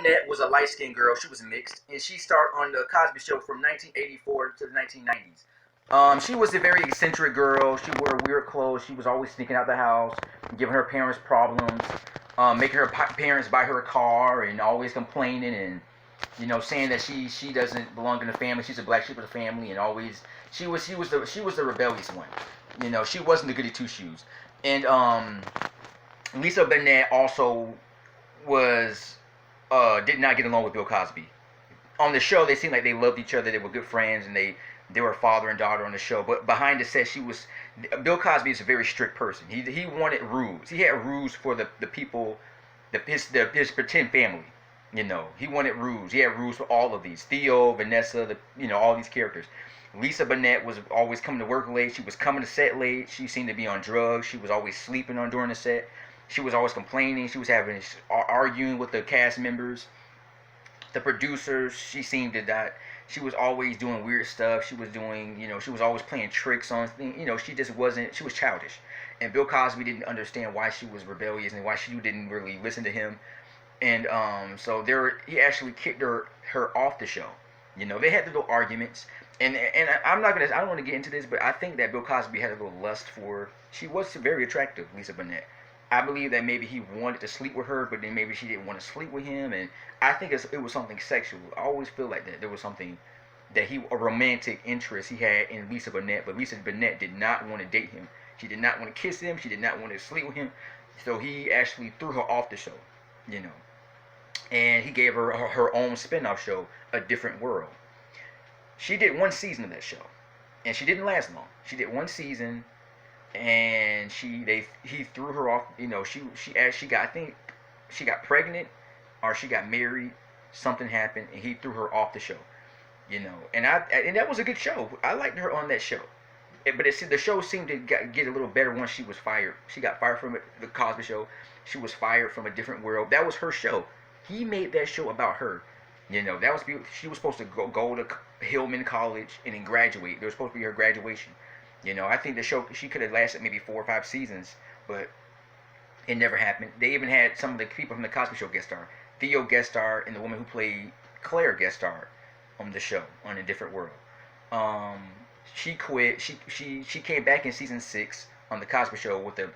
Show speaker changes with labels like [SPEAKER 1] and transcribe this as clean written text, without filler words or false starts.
[SPEAKER 1] Bonet was a light-skinned girl. She was mixed, and she starred on the Cosby Show from 1984 to the 1990s. She was a very eccentric girl. She wore weird clothes. She was always sneaking out the house, giving her parents problems, making her parents buy her a car, and always complaining and saying that she doesn't belong in the family. She's a black sheep of the family, and always she was the rebellious one. She wasn't the goody two shoes. And Lisa Bonet also was did not get along with Bill Cosby. On the show, they seemed like they loved each other. They were good friends, and they were father and daughter on the show. But behind the set, Bill Cosby is a very strict person. He wanted rules. He had rules for the people, his pretend family. He wanted rules. He had rules for all of these. Theo, Vanessa, all these characters. Lisa Bonet was always coming to work late. She was coming to set late. She seemed to be on drugs. She was always sleeping during the set. She was always complaining. She was arguing with the cast members, the producers. She seemed to that. She was always doing weird stuff. She was doing, she was always playing tricks on things. She just wasn't. She was childish, and Bill Cosby didn't understand why she was rebellious and why she didn't really listen to him. And so he actually kicked her off the show. They had little arguments, and I don't want to get into this, but I think that Bill Cosby had a little lust for her. She was very attractive, Lisa Bonet. I believe that maybe he wanted to sleep with her, but then maybe she didn't want to sleep with him, and I think it was something sexual. I always feel like that there was something a romantic interest he had in Lisa Bonet, but Lisa Bonet did not want to date him. She did not want to kiss him. She did not want to sleep with him, so he actually threw her off the show. And he gave her her own spin-off show, A Different World. She did one season of that show, and she didn't last long. She did one season, and he threw her off. She got, I think she got pregnant or she got married. Something happened, and he threw her off the show. And that was a good show. I liked her on that show. But the show seemed to get a little better once she was fired. She got fired from the Cosby Show. She was fired from A Different World. That was her show. He made that show about her. That was she was supposed to go to Hillman College and then graduate. There was supposed to be her graduation. I think the show, she could have lasted maybe 4 or 5 seasons, but it never happened. They even had some of the people from the Cosby Show guest star. Theo guest star, and the woman who played Claire guest star on the show on A Different World. She quit. She came back in season 6 on the Cosby Show with the